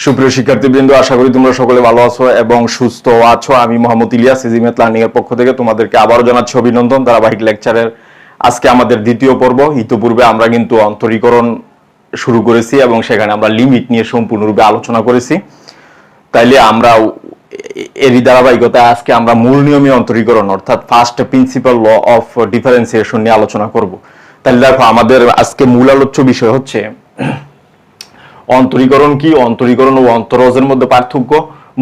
সুপ্রিয় শিক্ষার্থীবৃন্দ, আশা করি তোমরা সকলে ভালো আছো এবং সুস্থ আছো। আমি মোহাম্মদ ইলিয়াস, ইজিমেথ লার্নিং এর পক্ষ থেকে তোমাদেরকে আবারও জানাচ্ছি অভিনন্দন। ধারাবাহিক লেকচারের আজকে আমাদের দ্বিতীয় পর্ব। ইতিপূর্বে আমরা কিন্তু অন্তরীকরণ শুরু করেছি এবং সেখানে আমরা লিমিট নিয়ে সম্পূর্ণরূপে আলোচনা করেছি। তাইলে আমরা এরই ধারাবাহিকতায় আজকে আমরা মূল নিয়মে অন্তরীকরণ অর্থাৎ first principle law of differentiation নিয়ে আলোচনা করব। তাহলে দেখো, আমাদের আজকে মূল আলোচ্য বিষয় হচ্ছে অন্তরীকরণ কি, অন্তরীকরণ ও অন্তরজের মধ্যে পার্থক্য,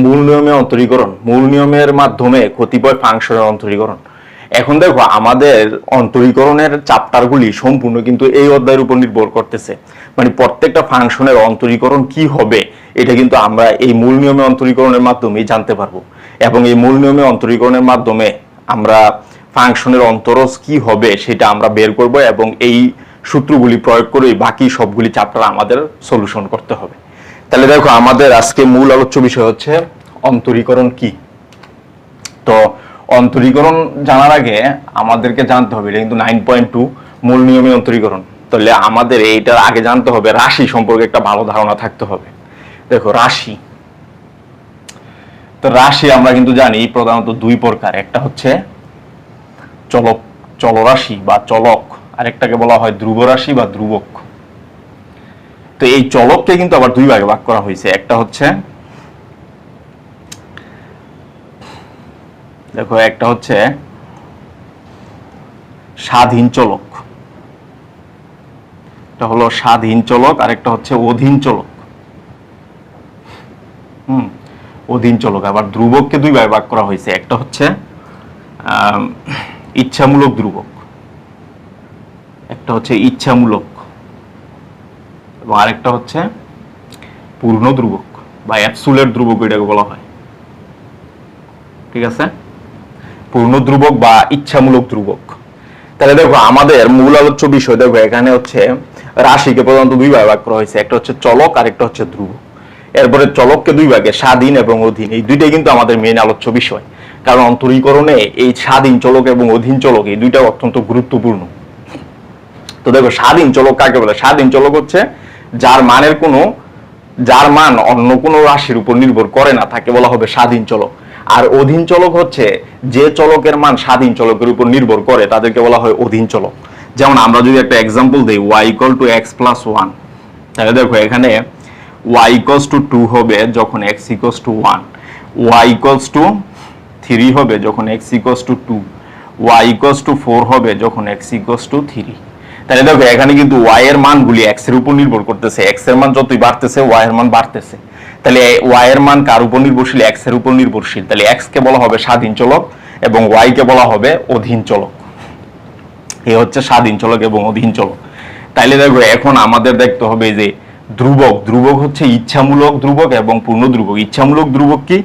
মূল নিয়মে অন্তরীকরণ, মূল নিয়মের মাধ্যমে কতিপয় ফাংশনের অন্তরীকরণ। এখন দেখো, আমাদের অন্তরীকরণের চ্যাপ্টারগুলি সম্পূর্ণ কিন্তু এই অধ্যায়ের উপর নির্ভর করতেছে। মানে প্রত্যেকটা ফাংশনের অন্তরীকরণ কি হবে এটা কিন্তু আমরা এই মূল নিয়মে অন্তরীকরণের মাধ্যমেই জানতে পারবো, এবং এই মূল নিয়মে অন্তরীকরণের মাধ্যমে আমরা ফাংশনের অন্তরজ কি হবে সেটা আমরা বের করব, এবং এই সূত্রগুলি প্রয়োগ করে বাকি সবগুলি চ্যাপ্টার আমাদের সলিউশন করতে হবে। তাহলে দেখো, আমাদের আজকে মূল আলোচ্য বিষয় হচ্ছে অন্তরীকরণ কি। তো অন্তরীকরণ জানার আগে আমাদেরকে জানতে হবে, এটা কিন্তু 9.2 মূল নিয়মে অন্তরীকরণ। তাহলে আমাদের এইটার আগে জানতে হবে রাশি সম্পর্কে একটা ভালো ধারণা থাকতে হবে। দেখো, রাশি, তো রাশি আমরা কিন্তু জানি প্রধানত দুই প্রকার। একটা হচ্ছে চলরাশি বা চলক, আরেকটাকে বলা হয় ধ্রুব রাশি বা ধ্রুবক। তো এই চলককে কিন্তু আবার দুই ভাগে ভাগ করা হয়েছে। একটা হচ্ছে দেখো, একটা হচ্ছে স্বাধীন চলক, এটা হলো স্বাধীন চলক, আর একটা হচ্ছে অধীন চলক। অধীন চলক। আবার ধ্রুবককে দুই ভাগে ভাগ করা হয়েছে। একটা হচ্ছে ইচ্ছামূলক ধ্রুবক, একটা হচ্ছে ইচ্ছামূলক, এবং আরেকটা হচ্ছে পূর্ণ ধ্রুবক বা অ্যাবসুলেট ধ্রুবক এটাকে বলা হয়। ঠিক আছে, পূর্ণ ধ্রুবক বা ইচ্ছামূলক ধ্রুবক। তাহলে দেখো, আমাদের মূল আলোচ্য বিষয় দেখো, এখানে হচ্ছে রাশিকে প্রধানত দুই ভাগে ভাগ করা হয়েছে। একটা হচ্ছে চলক আর একটা হচ্ছে ধ্রুবক। এরপরে চলককে দুই ভাগে, স্বাধীন এবং অধীন, এই দুইটাই কিন্তু আমাদের মেইন আলোচ্য বিষয়। কারণ অন্তরীকরণে এই স্বাধীন চলক এবং অধীন চলক এই দুইটা অত্যন্ত গুরুত্বপূর্ণ। তো দেখো, স্বাধীন চলক কাকে বলে? স্বাধীন চলক হচ্ছে যার মান অন্য কোনো রাশির উপর নির্ভর করে না, তাকে বলা হবে স্বাধীন চলক। আর অধীন চলক হচ্ছে যে চলকের মান স্বাধীন চলকের উপর নির্ভর করে, তাদেরকে বলা হয় অধীন চলক। যেমন আমরা যদি একটা এক্সাম্পল দেই, y = x + 1, তাহলে দেখো এখানে y = 2 হবে যখন x = 1, y = 3 হবে যখন x = 2, y = 4 হবে যখন x = 3। তাহলে দেখো, এখানে কিন্তু y এর মানগুলি x এর উপর নির্ভর করতেছে। x এর মান যতই বাড়তেছে y এর মান বাড়তেছে। তাহলে y এর মান কার উপর নির্ভরশীল? x এর উপর নির্ভরশীল। তাহলে x কে বলা হবে স্বাধীন চলক এবং y কে বলা হবে অধীন চলক। এই হচ্ছে স্বাধীন চলক এবং অধীন চলক। তাইলে দেখো, এখন আমাদের দেখতে হবে যে ধ্রুবক হচ্ছে ইচ্ছামূলক ধ্রুবক এবং পূর্ণ ধ্রুবক। ইচ্ছামূলক ধ্রুবক কি?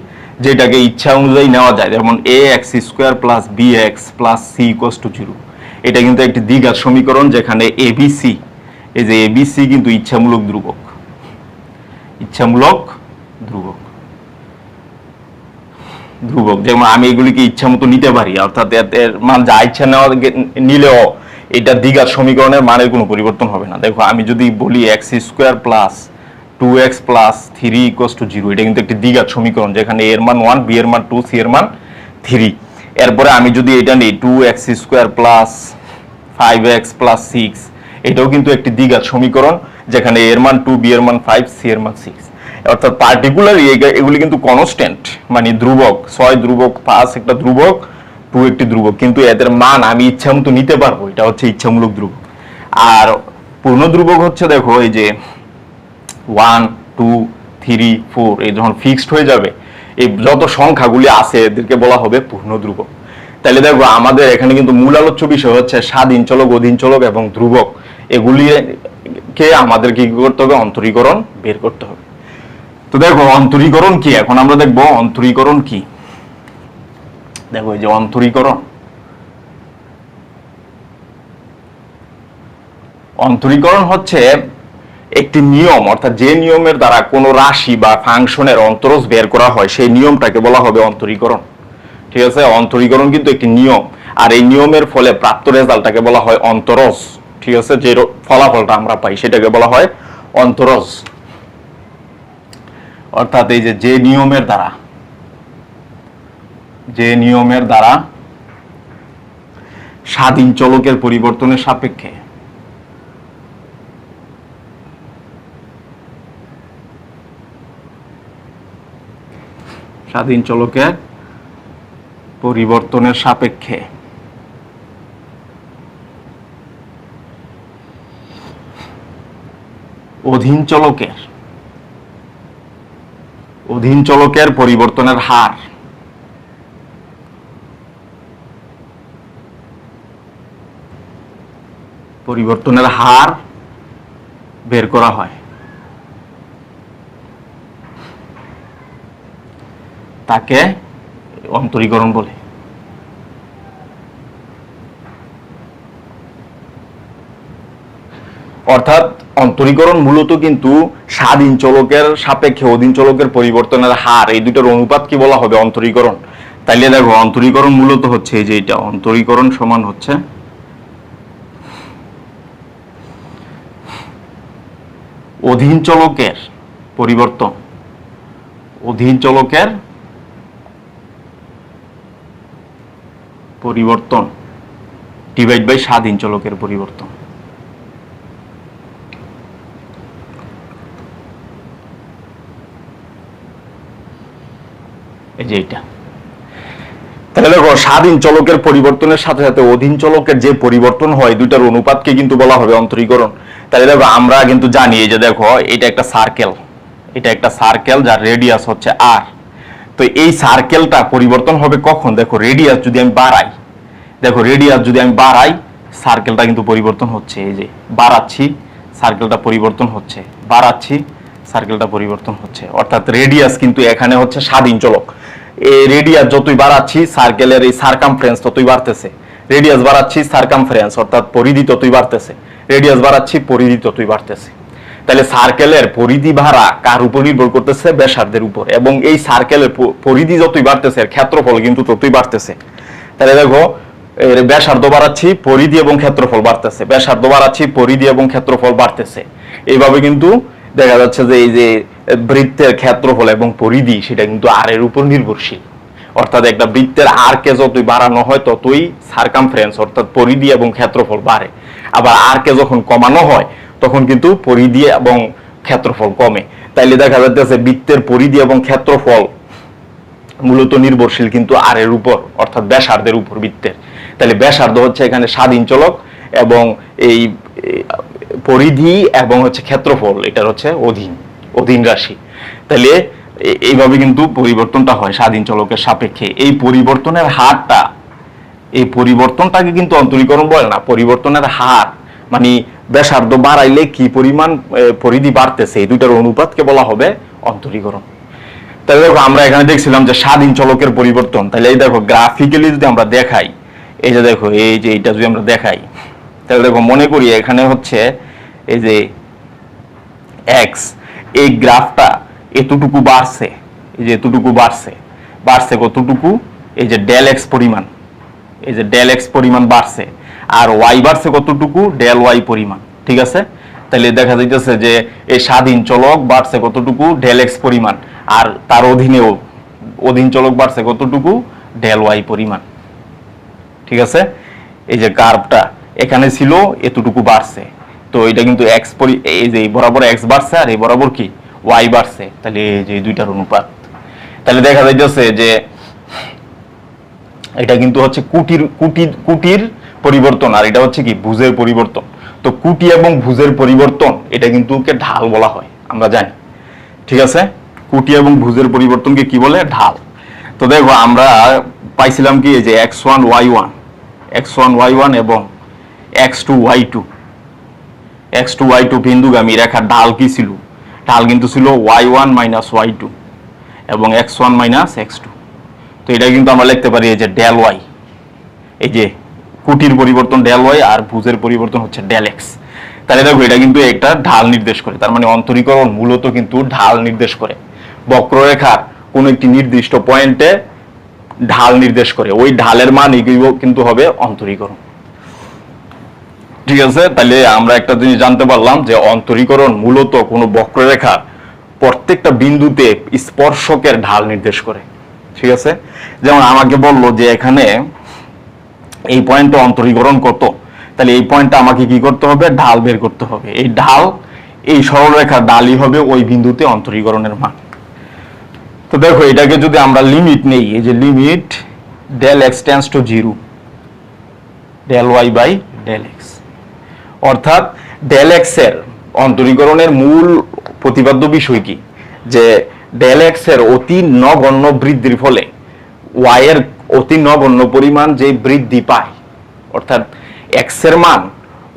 যেটাকে ইচ্ছা অনুযায়ী নেওয়া যায়, যেমন ax² + bx + c = 0। এটা কিন্তু একটি দ্বিঘাত সমীকরণ, যেখানে abc, এই যে abc কিন্তু ইচ্ছামূলক ধ্রুবক। ইচ্ছামূলক ধ্রুবক যেমন আমি এগুলিকে ইচ্ছা মতো নিতে পারি, অর্থাৎ এর মান যা ইচ্ছা নিলেও এটা দ্বিঘাত সমীকরণের মানের কোনো পরিবর্তন হবে না। দেখো, আমি যদি বলি x² + 2x + 3 = 0, এটা কিন্তু একটি দ্বিঘাত সমীকরণ, যেখানে a এর মান 1, b এর মান 2, c এর মান 3। এরপরে আমি যদি এটা নিই 2x² + 5x + 6, এটাও কিন্তু একটি দ্বিঘাত সমীকরণ, যেখানে a এর মান 2, b এর মান 5, c এর মান 6। অর্থাৎ পার্টিকুলারলি এগুলি কিন্তু কনস্ট্যান্ট, মানে ধ্রুবক। 6 ধ্রুবক, 5 একটা ধ্রুবক, 2 একটি ধ্রুবক, কিন্তু এদের মান আমি ইচ্ছা মতো নিতে পারবো। এটা হচ্ছে ইচ্ছামূলক ধ্রুবক। আর পূর্ণ ধ্রুবক হচ্ছে, দেখো এই যে 1, 2, 3, 4 এই যখন ফিক্সড হয়ে যাবে, এই যত সংখ্যাগুলি আছে এদেরকে বলা হবে পূর্ণ ধ্রুবক। তাহলে দেখো, আমাদের এখানে কিন্তু মূল আলোচ্য বিষয় হচ্ছে স্বাধীন চলক, অধীন চলক এবং ধ্রুবক। এগুলিকে আমাদেরকে কি করতে হবে? অন্তরীকরণ বের করতে হবে। তো দেখো, অন্তরীকরণ কি, এখন আমরা দেখবো অন্তরীকরণ কি। দেখো, এই যে অন্তরীকরণ হচ্ছে একটি নিয়ম, অর্থাৎ যে নিয়মের দ্বারা কোনো রাশি বা ফাংশনের অন্তরজ বের করা হয়, সেই নিয়মটাকে বলা হবে অন্তরীকরণ। ঠিক আছে, অন্তরীকরণ কিন্তু একটি নিয়ম, আর এই নিয়মের ফলে প্রাপ্ত রেজাল্টটাকে বলা হয় অন্তরজ। ঠিক আছে, যে ফলাফলটা আমরা পাই সেটাকে বলা হয় অন্তরজ। অর্থাৎ এই যে নিয়মের দ্বারা স্বাধীন চলকের পরিবর্তনের সাপেক্ষে স্বাধীন চলকের পরিবর্তনের সাপেক্ষে অধীন চলকের পরিবর্তনের হার বের করা হয়, তাকে অন্তরীকরণ বলে। অর্থাৎ অন্তরীকরণ মূলত কিন্তু স্বাধীন চলকের সাপেক্ষে অধীন চলকের পরিবর্তনের হার, এই দুটোর অনুপাত কি বলা হবে? অন্তরীকরণ। তাইলে দেখো অন্তরীকরণ মূলত হচ্ছে এই যে এটা, অন্তরীকরণ সমান হচ্ছে অধীন চলকের পরিবর্তন ডিভাইড বাই স্বাধীন চলকের পরিবর্তন। এই যে এটা। তাহলে দেখো স্বাধীন চলকের পরিবর্তনের সাথে সাথে অধীন চলকের যে পরিবর্তন হয় দুইটার অনুপাতকে কিন্তু বলা হবে অন্তরীকরণ। তাহলে দেখো আমরা কিন্তু জানি এই যে দেখো এটা একটা সার্কেল, যার রেডিয়াস হচ্ছে r। তো এই সার্কেলটা পরিবর্তন হবে কখন? দেখো রেডিয়াস যদি আমি বাড়াই, সার্কেলটা কিন্তু পরিবর্তন হচ্ছে। এই যে বাড়াচ্ছি, সার্কেলটা পরিবর্তন হচ্ছে। অর্থাৎ রেডিয়াস কিন্তু এখানে হচ্ছে স্বাধীন চলক। এই রেডিয়াস যতই বাড়াচ্ছি সার্কেলের এই সারকামফারেন্স ততই বাড়তেছে। রেডিয়াস বাড়াচ্ছি, সারকামফারেন্স অর্থাৎ পরিধি ততই বাড়তেছে। রেডিয়াস বাড়াচ্ছি, পরিধি ততই বাড়তেছে। তাহলে সার্কেলের পরিধি বাড়া কার উপর নির্ভর করতেছে? ব্যাসার্ধের উপর। এবং এই সার্কেলের পরিধি যতই বাড়তেছে ক্ষেত্রফল কিন্তু ততই বাড়তেছে। তাহলে দেখো ব্যাসার্ধ বাড়াচ্ছি, পরিধি এবং ক্ষেত্রফল বাড়তেছে, ব্যাসার্ধ বাড়াচ্ছি, পরিধি এবং ক্ষেত্রফল বাড়তেছে। এইভাবে কিন্তু দেখা যাচ্ছে যে এই যে বৃত্তের ক্ষেত্রফল এবং পরিধি সেটা কিন্তু আর এর উপর নির্ভরশীল। অর্থাৎ একটা বৃত্তের আর কে যতই বাড়ানো হয় ততই সারকামফারেন্স অর্থাৎ পরিধি এবং ক্ষেত্রফল বাড়ে। আবার আর কে যখন কমানো হয় তখন কিন্তু পরিধি এবং ক্ষেত্রফল কমে। তাইলে দেখা যাচ্ছে বৃত্তের পরিধি এবং ক্ষেত্রফল মূলত নির্ভরশীল কিন্তু আর এর উপর অর্থাৎ ব্যাসার্ধের উপর বৃত্তের। তাহলে ব্যাসার্ধ হচ্ছে এখানে স্বাধীন চলক এবং এই পরিধি এবং হচ্ছে ক্ষেত্রফল এটার হচ্ছে অধীন রাশি। তাহলে এইভাবে কিন্তু পরিবর্তনটা হয় স্বাধীন চলকের সাপেক্ষে। এই পরিবর্তনের হারটা, এই পরিবর্তনটাকে কিন্তু অন্তরীকরণ বলে না। পরিবর্তনের হার মানে ব্যাসার্ধ বাড়াইলে কি পরিমাণ পরিধি বাড়তেছে এই দুইটার অনুপাতকে বলা হবে অন্তরীকরণ। তাহলে দেখো আমরা এখানে দেখছিলাম যে স্বাধীন চলকের পরিবর্তন। তাহলে এই দেখো গ্রাফিক্যালি যদি আমরা দেখাই, এই যে দেখো এই যে এটা যদি আমরা দেখাই, তাহলে দেখো মনে করি এখানে হচ্ছে এই যে এক্স, এই গ্রাফটা এতটুকু বাড়ছে, এই যে এতটুকু বাড়ছে কতটুকু? এই যে ডেল এক্স পরিমাণ, এই যে ডেল এক্স পরিমাণ বাড়ছে। আর ওয়াই বাড়ছে কতটুকু? ডেল ওয়াই পরিমাণ। ঠিক আছে? তাহলে দেখা যাইতেছে যে এই স্বাধীন চলক বাড়ছে কতটুকু? ডেল এক্স পরিমাণ। আর তার অধীনেও অধীন চলক বাড়ছে কতটুকু? ডেল ওয়াই পরিমাণ। ঠিক আছে? এই যে কার্ভটা এখানে ছিল এতটুকু বাড়ছে, তো এটা কিন্তু এক্স এই যে বরাবর এক্স বাড়ছে আর এই বরাবর কি ওয়াই বাড়ছে। তাহলে এই যে দুইটার অনুপাত। তাহলে দেখা যাইতেছে যে এটা কিন্তু হচ্ছে কুটির পরিবর্তন আর এটা হচ্ছে কি ভুজের পরিবর্তন। তো কুটি এবং ভুজের পরিবর্তন এটা কিন্তু ঢাল বলা হয়, আমরা জানি। ঠিক আছে? কুটি এবং ভুজের পরিবর্তনকে কি বলে? ঢাল। তো দেখো আমরা পাইছিলাম কি যে x1 y1 এবং x2 y2 বিন্দুগামী রেখার ঢাল কি ছিল? ঢাল কিন্তু ছিল y1 - y2 এবং x1 - x2। তো এটা কিন্তু আমরা লিখতে পারি এই যে ডেল ওয়াই, এই যে কুটির পরিবর্তন ডেল ওয়াই আর ভুজের পরিবর্তন হচ্ছে ডেল এক্স। তাহলে দেখো এটা কিন্তু একটা ঢাল নির্দেশ করে। তার মানে অন্তরীকরণ মূলত কিন্তু ঢাল নির্দেশ করে। বক্ররেখার কোন একটি নির্দিষ্ট পয়েন্টে ঢাল নির্দেশ করে, ওই ঢালের মান কিন্তু হবে অন্তরীকরণ। ঠিক আছে? তাহলে আমরা একটা জিনিস জানতে পারলাম যে অন্তরীকরণ মূলত কোনো বক্ররেখার প্রত্যেকটা বিন্দুতে স্পর্শকের ঢাল নির্দেশ করে। ঠিক আছে, যেমন আমাকে বললো যে এখানে এই পয়েন্টে অন্তরীকরণ কত, তাহলে এই পয়েন্টটা আমাকে কি করতে হবে, ঢাল বের করতে হবে। এই ঢাল, এই সরলরেখার ঢালই হবে ওই বিন্দুতে অন্তরীকরণের মান। তো দেখো এটাকে যদি আমরা লিমিট নেই, এই যে limit del x tends to 0 del y by del x, অর্থাৎ ডেল এক্স এর অন্তরীকরণের মূল প্রতিপাদ্য বিষয় কি, যে ডেল এক্স এর অতি নগণ্য বৃদ্ধির ফলে ওয়াই এর অতি নগণ্য পরিমাণ যে বৃদ্ধি পায়, অর্থাৎ এক্স এর মান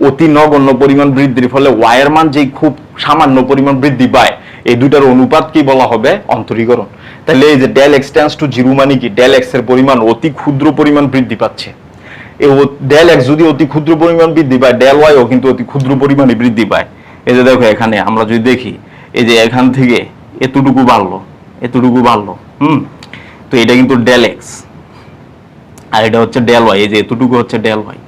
অতি নগণ্য পরিমাণ বৃদ্ধির ফলে ওয়াই এর মান যে খুব সামান্য পরিমাণ বৃদ্ধি পায়, এই দুটার অনুপাত কি বলা হবে, অন্তরীকরণ। তাহলে এই যে ডেল এক্স টেন্ডস টু 0 মানে কি, ডেল এক্স এর পরিমাণ অতি ক্ষুদ্র পরিমাণ বৃদ্ধি পাচ্ছে। এই ডেল এক্স যদি অতি ক্ষুদ্র পরিমাণ বৃদ্ধি পায়, ডেল ওয়াইও কিন্তু অতি ক্ষুদ্র পরিমাণে বৃদ্ধি পায়। এই যে দেখো এখানে আমরা যদি দেখি, এই যে এখান থেকে এতটুকু বাড়লো, এতটুকু বাড়লো, তো এটা কিন্তু ডেল এক্স, আর এটা হচ্ছে ডেল ওয়াই, এই যে এতটুকু হচ্ছে ডেল ওয়াই।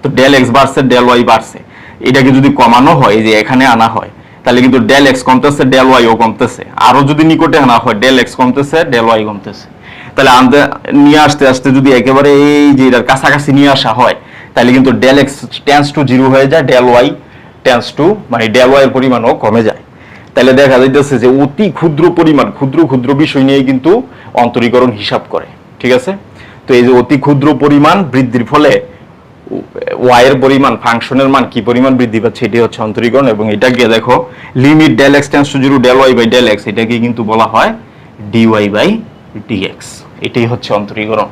তো ডেল এক্স বাড়ছে, ডেল ওয়াই বাড়ছে। এটাকে যদি কমানো হয়, এই যে এখানে আনা হয়, তাহলে কিন্তু ডেল এক্স কমতেছে, ডেল ওয়াইও কমতেছে। আরো যদি নিকটে আনা হয়, ডেল এক্স কমতেছে, ডেল ওয়াই কমতেছে। তাহলে আনতে নিয়ে আসতে আসতে যদি একেবারে এই যে এটার কাছাকাছি নিয়ে আসা হয়, তাহলে কিন্তু ডেল এক্স টেন্ডস টু 0 হয়ে যায়, ডেল ওয়াই টেন্ডস টু, মানে ডেল ওয়াই এর পরিমাণও কমে যায়। তাহলে দেখা যাইতেছে যে অতি ক্ষুদ্র পরিমাণ, ক্ষুদ্র ক্ষুদ্র বিষয় নিয়ে কিন্তু অন্তরীকরণ হিসাব করে। ঠিক আছে, তো এই যে অতি ক্ষুদ্র পরিমাণ বৃদ্ধির ফলে ওয়াই এর পরিমাণ, ফাংশনের মান কি পরিমাণ বৃদ্ধি পাচ্ছে, এটি হচ্ছে অন্তরীকরণ। এবং এটাকে দেখো limit del x tends to 0 del y by del x, এটাকে কিন্তু বলা হয় ডিওয়াই বাই ডিএক্স, এটাই হচ্ছে অন্তরীকরণ।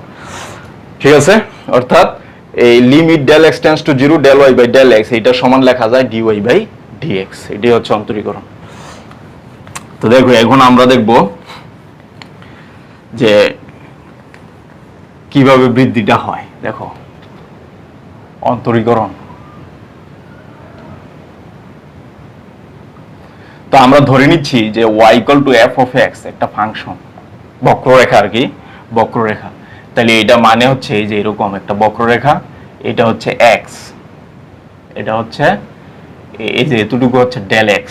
ঠিক আছে, অর্থাৎ এই limit del x tends to 0 del y by del x, এটা সমান লেখা যায় ডিওয়াই বাই ডিএক্স, এটাই হচ্ছে অন্তরীকরণ। তো দেখো এখন আমরা দেখব যে কিভাবে বৃদ্ধিটা হয়। দেখো অন্তরীকরণ, তো আমরা ধরে নিচ্ছি যে y equal to f of x একটা ফাংশন, বক্ররেখা আর কি, বক্ররেখা। তাহলে এটা মানে হচ্ছে এই যে এরকম একটা বক্ররেখা, এটা হচ্ছে x, এটা হচ্ছে এই যে এতটুকু হচ্ছে ডেল x,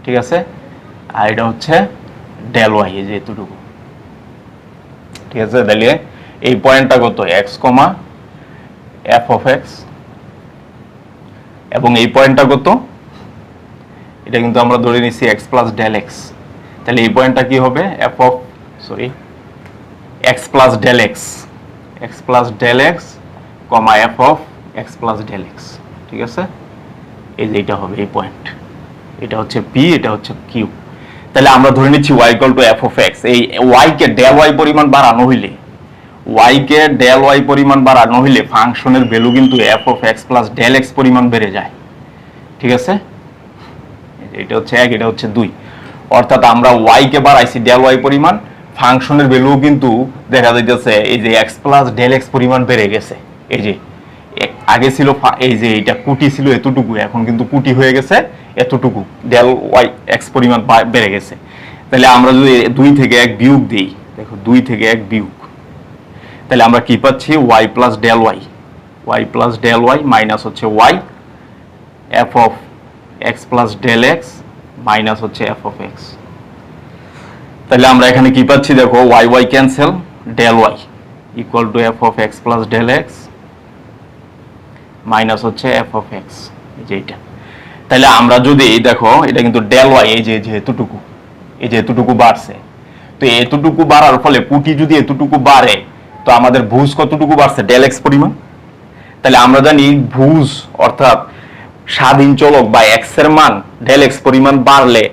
ঠিক আছে, আর এটা হচ্ছে ডেল y, এই যে এতটুকু। ঠিক আছে, তাহলে এই পয়েন্টটা কত, x, f অফ x, এবং এই পয়েন্টটা কত, এটা কিন্তু আমরা ধরে নিছি x প্লাস ডেল x। তাহলে এই পয়েন্টটা কি হবে, x plus del x, x plus del x, f of x plus del x। ঠিক আছে, এই যে এটা হবে এই পয়েন্ট, এটা হচ্ছে p, এটা হচ্ছে q। তাহলে আমরা ধরে নিচ্ছি y equal to f of x। এই y কে ডেল y পরিমাণ বাড়ানো হইলে, y কে ডেল y পরিমাণ বাড়ানো হইলে ফাংশনের ভ্যালু কিন্তু f of x plus del x পরিমাণ বেড়ে যায়। ঠিক আছে, এটা হচ্ছে 1, এটা হচ্ছে 2, অর্থাৎ আমরা y কে বাড়াইছি ডেল y পরিমাণ, ফাংশনের ভ্যালু কিন্তু দেখা যাইতেছে এই যে x প্লাস ডেল x পরিমাণ বেড়ে গেছে। এই যে আগে ছিল এই যে এটা কুটি ছিল এতটুকু, এখন কিন্তু কুটি হয়ে গেছে এতটুকু, ডেল y x পরিমাণ বেড়ে গেছে। তাহলে আমরা যদি 2 থেকে 1 বিয়োগ দেই, দেখো 2 থেকে 1 বিয়োগ, তাহলে আমরা কি পাচ্ছি, y plus del y plus del y minus হচ্ছে y f of x plus del x minus হচ্ছে f অফ x। তাহলে আমরা এখানে কি পাচ্ছি, দেখো y cancel, del y equal to f of x plus del x minus হচ্ছে f of x, এই যে এটা। তাহলে আমরা যদি দেখো এটা কিন্তু ডেল y, এই যে এতটুকু, এই যে এতটুকু বাড়ছে, তো এতটুকু বাড়ার ফলে কুটি যদি এতটুকু বাড়ে, তো আমাদের ভুজ কতটুকু বাড়ছে, ডেল x পরিমাণ। তাহলে আমরা জানি ভুজ অর্থাৎ স্বাধীন চলক বা x এর মান ডেল x পরিমাণ বাড়লে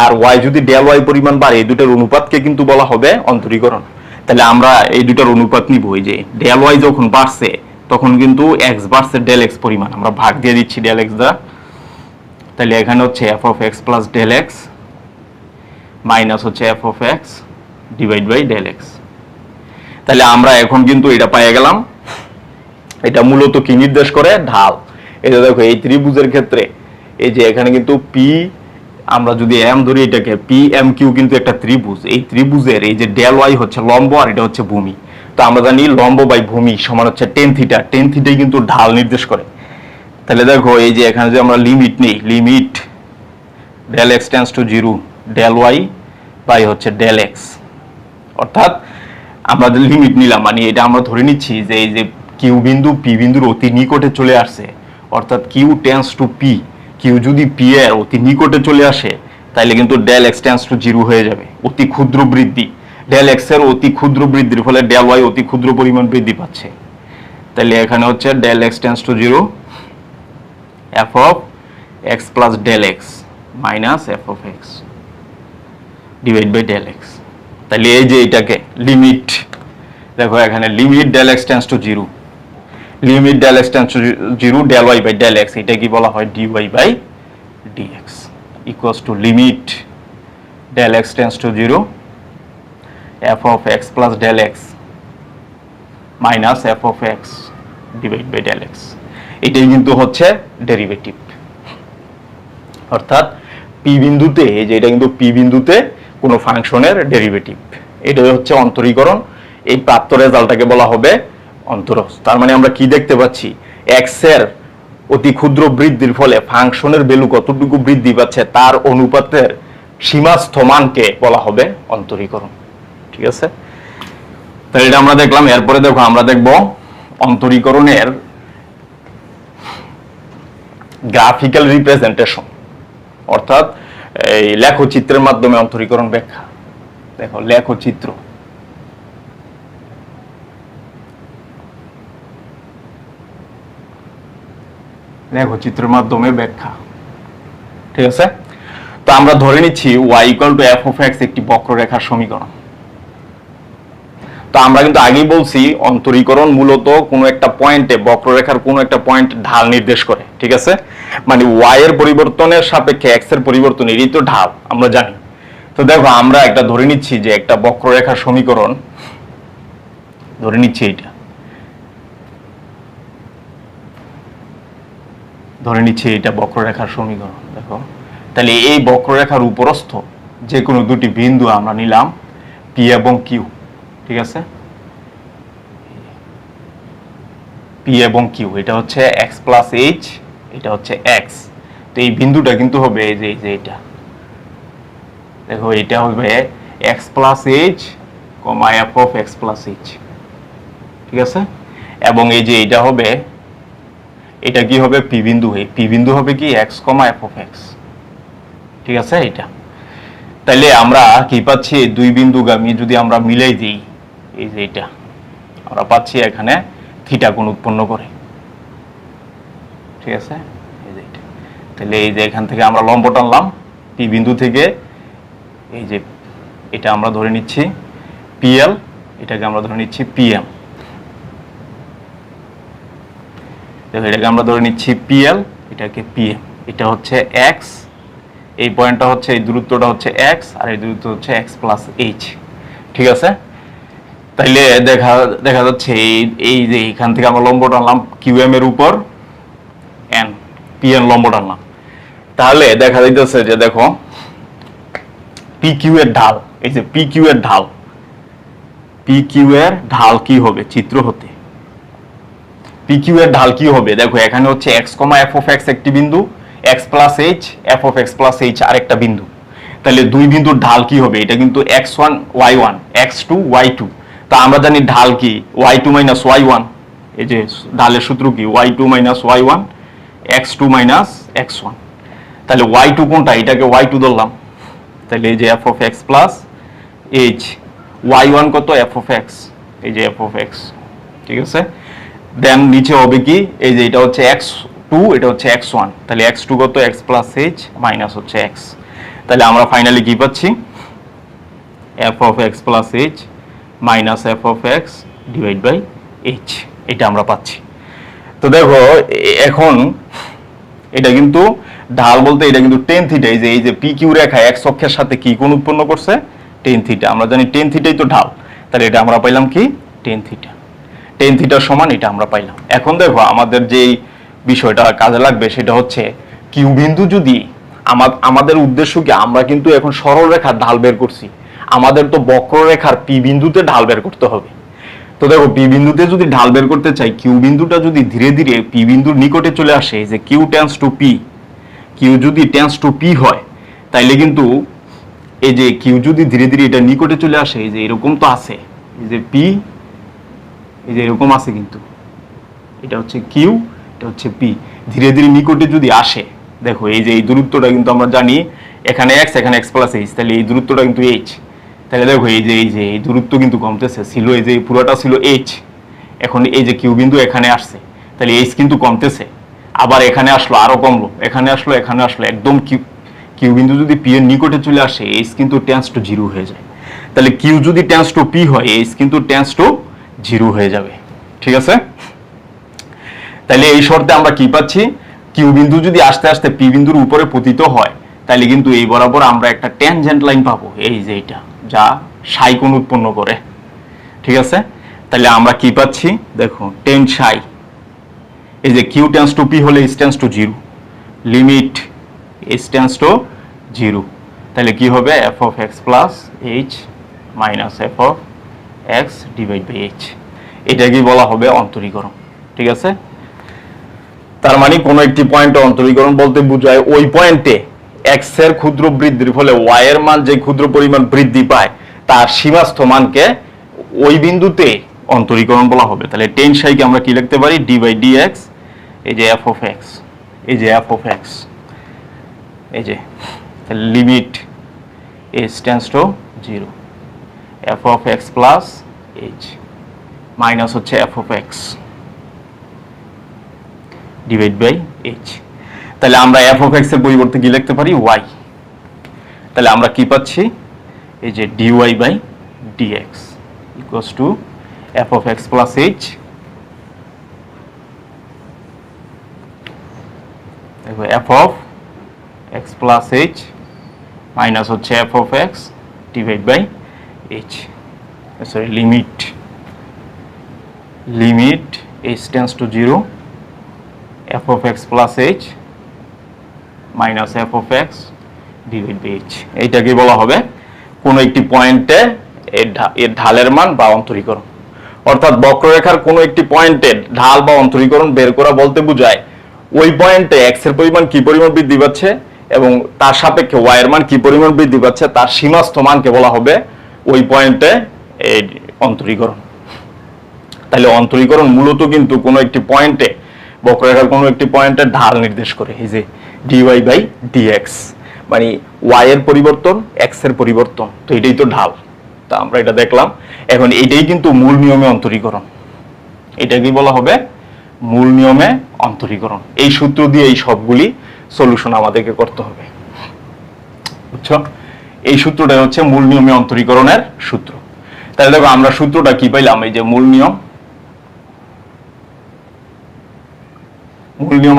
আর y যদি ডেল y পরিমাণ বাড়ে, এই দুটোর অনুপাতকে কিন্তু বলা হবে অন্তরীকরণ। তাহলে আমরা এই দুটোর অনুপাত নিব, এই যে ডেল y যখন বাড়ছে তখন কিন্তু x বাড়ছে ডেল x পরিমাণ, আমরা ভাগ দিয়ে দিচ্ছি ডেল x দ্বারা। তাহলে এখানে হচ্ছে f of x plus del x minus হচ্ছে f of x divide by del x। তাহলে আমরা এখন কিন্তু এটা পেয়ে গেলাম। এটা মূলত কি নির্দেশ করে, ঢাল। এই যে দেখো এই ত্রিভুজের ক্ষেত্রে এই যে এখানে কিন্তু p, আমরা যদি m ধরি, এটাকে PMQ কিন্তু একটা ত্রিভুজ। এই ত্রিভুজের এই যে ডেল y হচ্ছে লম্ব আর এটা হচ্ছে ভূমি। তো আমরা জানি লম্ব বাই ভূমি সমান হচ্ছে টেন থিটা, টেন থিটাই কিন্তু ঢাল নির্দেশ করে। তাহলে দেখো এই যে এখানে যে আমরা লিমিট নেই, limit del x tends to zero del y by হচ্ছে ডেল এক্স। অর্থাৎ আমরা যে লিমিট নিলাম মানে এটা আমরা ধরে নিচ্ছি যে এই যে কিউ বিন্দু পি বিন্দুর অতি নিকটে চলে আসছে, অর্থাৎ q tends to p, q যদি পি এর অতি নিকটে চলে আসে তাহলে কিন্তু del x tends to zero হয়ে যাবে, অতি ক্ষুদ্র বৃদ্ধি। ডেল এক্স এর অতি ক্ষুদ্র বৃদ্ধির ফলে ডেল ওয়াই অতি ক্ষুদ্র পরিমাণ বৃদ্ধি পাচ্ছে। তাহলে এখানে হচ্ছে del x tends to zero f of x plus del x minus f of x divide by del x. তাহলে এই যে এটাকে লিমিট, দেখো এখানে limit del x tends to zero, limit del x tends to zero del y by del x, এটা কি বলা হয় d y by d x equals to limit del x tends to zero f of x plus del x minus f of x divide by del x. এটাই কিন্তু হচ্ছে derivative. অর্থাৎ P বিন্দুতে, যে এটা কিন্তু পি বিন্দুতে কোনো ফাংশনের ডেরিভেটিভ, এটাই হচ্ছে অন্তরীকরণ। এই প্রাপ্ত রেজাল্টটাকে বলা হবে অন্তরজ। তার মানে আমরা কি দেখতে পাচ্ছি, এক্স এর অতি ক্ষুদ্র বৃদ্ধির ফলে ফাংশনের ভ্যালু কতটুকু বৃদ্ধি পাচ্ছে তার অনুপাতের সীমাস্থ মানকে বলা হবে অন্তরীকরণ। ঠিক আছে, তাহলে এটা আমরা দেখলাম। এরপরে দেখো আমরা দেখব অন্তরীকরণের গ্রাফিক্যাল রিপ্রেজেন্টেশন, অর্থাৎ এই লেখচিত্রের মাধ্যমে অন্তরীকরণ ব্যাখ্যা। দেখো লেখচিত্র, লেখচিত্রের মাধ্যমে ব্যাখ্যা। ঠিক আছে, তো আমরা ধরে নিচ্ছি y equal to f of x একটি বক্ররেখার সমীকরণ। তো আমরা কিন্তু আগেই বলছি অন্তরীকরণ মূলত কোনো একটা পয়েন্টে, বক্ররেখার কোনো একটা পয়েন্ট ঢাল নির্দেশ করে। ঠিক আছে, মানে y এর পরিবর্তনের সাপেক্ষে x এর পরিবর্তন, এরই তো ঢাল আমরা জানি। তো দেখো আমরা একটা ধরে নিচ্ছি যে একটা বক্ররেখার সমীকরণ, ধরে নিচ্ছি এটা, ধরে নিচ্ছি এটা বক্ররেখার সমীকরণ। দেখো তাহলে এই বক্ররেখার উপরস্থ যে কোনো দুটি বিন্দু আমরা নিলাম পি এবং কিউ। ঠিক আছে, পি এবং কিউ, এটা হচ্ছে এক্স প্লাস এইচ, এটা হচ্ছে এক্স। তো এই বিন্দুটা কিন্তু হবে এই যে এটা, দেখো এটা হবে x plus H comma F of x plus H. ঠিক আছে, এবং এই যে এটা হবে, এটা কি হবে পি বিন্দু, এই পি বিন্দু হবে কি x comma F of x. ঠিক আছে, এটা তাইলে আমরা কি পাচ্ছি, দুই বিন্দুগামী যদি আমরা মিলাই দিই, এই যে এটা আমরা পাচ্ছি এখানে থিটা কোণ উৎপন্ন করে। ঠিক আছে, এই যে এটা, তাহলে এই যে এখান থেকে আমরা লম্ব টানলাম পি বিন্দু থেকে, এই যে এটা আমরা ধরে নিচ্ছি পিএল, এটাকে আমরা ধরে নিচ্ছি পিএম। দেখো এটাকে আমরা ধরে নিচ্ছি পিএল, এটাকে পিএম। এটা হচ্ছে এক্স, এই পয়েন্টটা হচ্ছে, এই দূরত্বটা হচ্ছে এক্স, আর এই দূরত্ব হচ্ছে এক্স প্লাস এইচ। ঠিক আছে, তাইলে দেখা যাচ্ছে এই যে এখান থেকে আমরা লম্ব টানলাম কিউএম এর উপর এন, পিএন লম্ব টানলাম, তাহলে দেখা যাইতেছে যে দেখো পি কিউ এর ঢাল, এই যে পি কিউ এর ঢাল, পি কিউ এর ঢাল কি হবে চিত্র হতে, পি কিউ এর ঢাল কি হবে, দেখো এখানে হচ্ছে x comma F of x একটি বিন্দু, x plus H F of x plus H আরেকটা বিন্দু। তাহলে দুই বিন্দুর ঢাল কি হবে, এটা কিন্তু x one y one, x two y two. তা আমরা জানি ঢাল কি y two minus y one, এই যে ঢালের সূত্র কি y two minus y one x two minus x one. তাহলে ওয়াই টু কোনটা, এটাকে ওয়াই টু ধরলাম, তাহলে এই যে f of x plus h, y one কত এফ অফ এক্স, এই যে এফ অফ এক্স। ঠিক আছে, দেন নিচে হবে কি, এই যে এটা হচ্ছে এক্স টু, এটা হচ্ছে এক্স ওয়ান, তাহলে এক্স টু কত এক্স প্লাস এইচ মাইনাস হচ্ছে এক্স। তাহলে আমরা ফাইনালি কি পাচ্ছি, f of x plus h minus f of x divide by h, এটা আমরা পাচ্ছি। তো দেখো এখন এটা কিন্তু ঢাল বলতে এটা কিন্তু টেন থিটা, এই যে পি কিউ রেখা এক্স অক্ষের সাথে কি কোণ উৎপন্ন করছে টেন থিটা, আমরা জানি টেন থিটাই তো ঢাল, তাহলে এটা আমরা পাইলাম কি টেন থিটা, টেন থিটার সমান এটা আমরা পাইলাম। এখন দেখো আমাদের যেই বিষয়টা কাজে লাগবে সেটা হচ্ছে কিউ বিন্দু যদি আমাদের উদ্দেশ্য কি, আমরা কিন্তু এখন সরল রেখার ঢাল বের করছি, আমাদের তো বক্ররেখার পি বিন্দুতে ঢাল বের করতে হবে। তো দেখো পি বিন্দুতে যদি ঢাল বের করতে চাই, কিউ বিন্দুটা যদি ধীরে ধীরে পি বিন্দুর নিকটে চলে আসে, যে q tends to p, q যদি টেন্স টু পি হয়, তাইলে কিন্তু এই যে কিউ যদি ধীরে ধীরে এটা নিকটে চলে আসে, এই যে এরকম তো আছে, এই যে পি, এই যে এরকম আছে, কিন্তু এটা হচ্ছে কিউ, এটা হচ্ছে পি, ধীরে ধীরে নিকটে যদি আসে, দেখো এই যে এই দূরত্বটা কিন্তু আমরা জানি এখানে এক্স, এখানে এক্স প্লাস এইচ, তাহলে এই দূরত্বটা কিন্তু এইচ। তাহলে দেখো এই যে এই দূরত্ব কিন্তু কমতেছে, ছিল এই যে পুরোটা ছিল এইচ, এখন এই যে কিউ বিন্দু এখানে আসছে, তাহলে এইচ কিন্তু কমতেছে, আবার এখানে আসলো আরো কমলো, এখানে আসলো, এখানে আসলো, একদম কিউ বিন্দু যদি পি এর নিকটে চলে আসে, এইচ কিন্তু টেন্স টু জিরো হয়ে যায়। তাহলে কিউ যদি টেন্স টু পি হয়, এইচ কিন্তু টেন্স টু জিরো হয়ে যাবে। ঠিক আছে, তাহলে এই শর্তে আমরা কি পাচ্ছি, কিউ বিন্দু যদি আস্তে আস্তে পি বিন্দুর উপরে পতিত হয়, তাহলে কিন্তু এই বরাবর আমরা একটা ট্যানজেন্ট লাইন পাবো, এই যে এটা, যা সাই কোণ উৎপন্ন করে। ঠিক আছে, তাহলে আমরা কি পাচ্ছি দেখো, টেন সাই, এই যে কিউ টেন্স টু পি হলে h tends to zero, limit h tends to zero, তাহলে কি হবে, f of x plus h minus f of x divide by h, এটাকে বলা হবে অন্তরীকরণ। ঠিক আছে, তার মানে কোনো একটি পয়েন্টে অন্তরীকরণ বলতে বোঝায় ওই পয়েন্টে এক্স এর ক্ষুদ্র বৃদ্ধির ফলে ওয়াই এর মান যে ক্ষুদ্র পরিমাণ বৃদ্ধি পায়, তার সীমাস্থ মানকে ওই বিন্দুতে অন্তরীকরণ বলা হবে। তাহলে টেন সাইকে আমরা কি লিখতে পারি, ডি বাই ডি এক্স, এই যে এফ অফ এক্স, এই যে এফ অফ এক্স, এই যে limit h tends to zero, f of x plus h minus হচ্ছে f of x divide by h. তাহলে আমরা এফ অফ এক্স এর পরিবর্তে কি লিখতে পারি, ওয়াই। তাহলে আমরা কি পাচ্ছি, এই যে dy by dx equals to f of x plus h, দেখো f of x plus h minus হচ্ছে f of x divide by h, sorry limit h tends to zero, f of x plus h minus f of x divide by h. এইটাকে বলা হবে কোনো একটি পয়েন্টে এর ঢালের মান বা অন্তরীকরণ। অর্থাৎ বক্ররেখার কোনো একটি পয়েন্টে ঢাল বা অন্তরীকরণ বের করা বলতে বোঝায় ওই পয়েন্টে এক্স এর পরিমাণ কি পরিমাণ বৃদ্ধি পাচ্ছে এবং তার সাপেক্ষে ওয়াই এর মান কি পরিমাণ বৃদ্ধি পাচ্ছে, তার সীমাস্থ মানকে বলা হবে ওই পয়েন্টে এই অন্তরীকরণ। তাহলে অন্তরীকরণ মূলত কিন্তু কোনো একটি পয়েন্টে, বক্ররেখার কোনো একটি পয়েন্টে ঢাল নির্দেশ করে, এই যে ডিওয়াই বাই ডিএক্স, মানে ওয়াই এর পরিবর্তন, এক্স এর পরিবর্তন, তো এটাই তো ঢাল। তা আমরা এটা দেখলাম, এখন এটাই কিন্তু মূল নিয়মে অন্তরীকরণ, এটাকেই বলা হবে মূল নিয়মে অন্তরীকরণ। এই সূত্র দিয়ে এই সবগুলি সলিউশন আমাদেরকে করতে হবে, বুঝছো? এই সূত্রটাই হচ্ছে মূল নিয়মে অন্তরীকরণের সূত্র। তাহলে দেখো আমরা সূত্রটা কি পাইলাম, এই যে মূল নিয়ম